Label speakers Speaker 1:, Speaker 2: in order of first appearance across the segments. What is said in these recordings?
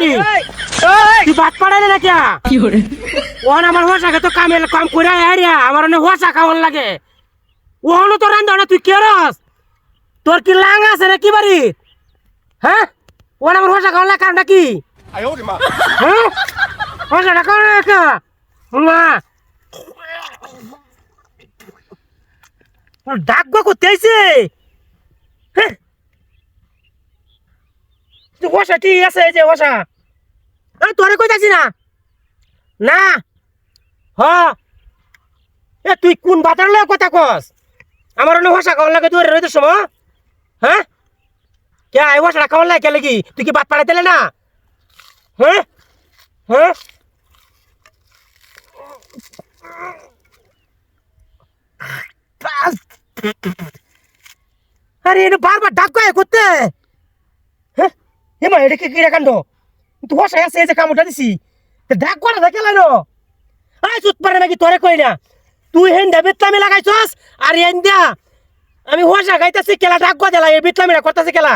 Speaker 1: বেড়ি তুই বাদ পাড়াইলে না কি ওন আমার হোসাকে তো কামের কাম করে আইরিয়া আমার অনেক হোসা খাওয়ার লাগে ওহনো তো রান্ধা না তুই কেরস তোর কি লাং আছে না কি বাড়ি হ্যাঁ ওন আমার হোসা খাওয়ার লাগে কারণটা কি হ্যাঁ হোসাটা খাওয়ার লাগে মা ডাকবা করতে আইছে হ্যাঁ হোসা ঠিক আছে এই যে হোসা তোরে কইতাছি না না হ এ তুই কোন বাতার লয় কথা কস আমার অন্য ভাষা খাওয়ার লাগে তুই রইতে সময় হ্যাঁ কে এই ভাষাটা খাওয়ার লাগে কে লাগি তুই কি বাত পাড়াই দিলে না হ্যাঁ হ্যাঁ আরে এটা বারবার ডাক গায়ে করতে হ্যাঁ এমা এটা কি কিরা কাণ্ড তুই ভাষা আছে এই যে কামড়টা দিছি ডাক করা থাকে লাইনো আই চুত পারে নাকি তোরে কই না তুই হেন্দা বেতলামি লাগাইছস আর হেন্দা আমি হোসা গাইতাছি কেলা ডাক গো দেলা এই বেতলামিরা করতেছি কেলা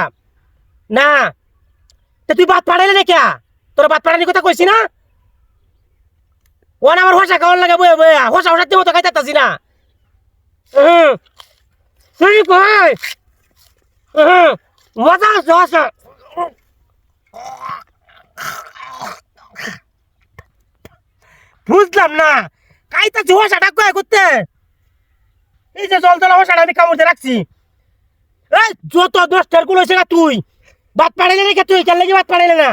Speaker 1: না তে তুই বাত পাড়াইলে না কিয়া তোর বাত পাড়ানি কথা কইছি না ওন আমার হোসা খাওয়ার লাগে বয়ে বয়ে হোসা হোসা মতো খাইতাছি না তুই কই মজা আছে হোসা বুঝলাম না কাইতা হোসা ডাক গো করতে এই যে জল জলা হোসাটা আমি কামড়তে রাখছি এই যত দশটার গুলো হয়েছে না তুই বাত পাড়াইলে না তুই কেন লাগি বাত পাড়াইলে না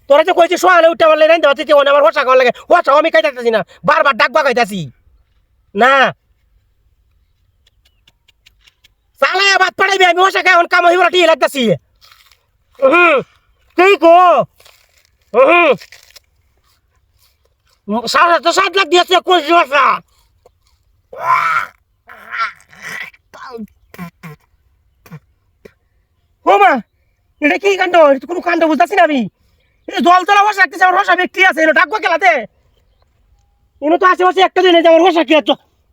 Speaker 1: তোরা যে কইছিস সোয়ালে উঠতে পারলে না দেওয়া থেকে আমার হোসা খাওয়ার লাগে হোসা আমি খাইতাছি না বারবার ডাকবা খাইতাছি না চালায় বাত পাড়াইবি আমি হোসা খাই এখন কাম হইবার ঠিক লাগতাছি তুই কো সাড়ে তো 7 লাখ দিয়েছে কইছি হোসা ও মা এটা কি কাণ্ড কোনো কাণ্ড বুঝতেছি না আমি জল তোলা হোসা রাখতেছে আমার হোসা ব্যক্তি আছে এটা ডাকবো খেলাতে এনে তো আশেপাশে একটা দিন আমার হোসা কি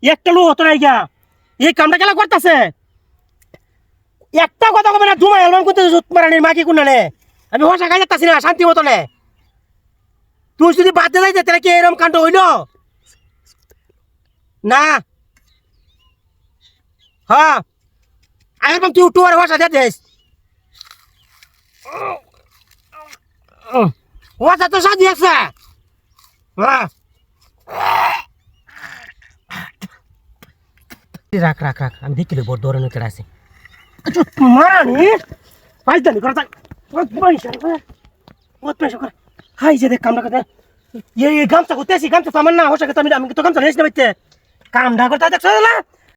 Speaker 1: একটা লোক হতো না গিয়া এই কামটা খেলা করতেছে একটা কথা কবে না ধুমাই আলবাম করতে মারানির মাকি কোন নে আমি হোসা খাই যাচ্ছি না শান্তি মতো নে তুই যদি বাদ দিয়ে যাইতে তাহলে কি এরকম কাণ্ড হইল না হ্যাঁ আবার তুই উঠু আর হোসা দিয়ে হোসা তো সাজি আছে রাখ রাখ রাখ আমি দেখিলে বড় ধরনের কেটে আছে মারানি পাইতানি করা হাই যে দেখ কামটা করতে এই গামছা করতে আসি গামছা তো আমার না হোসা আমি তো গামছা নিয়েছি না বাইতে কামটা করতে দেখছো না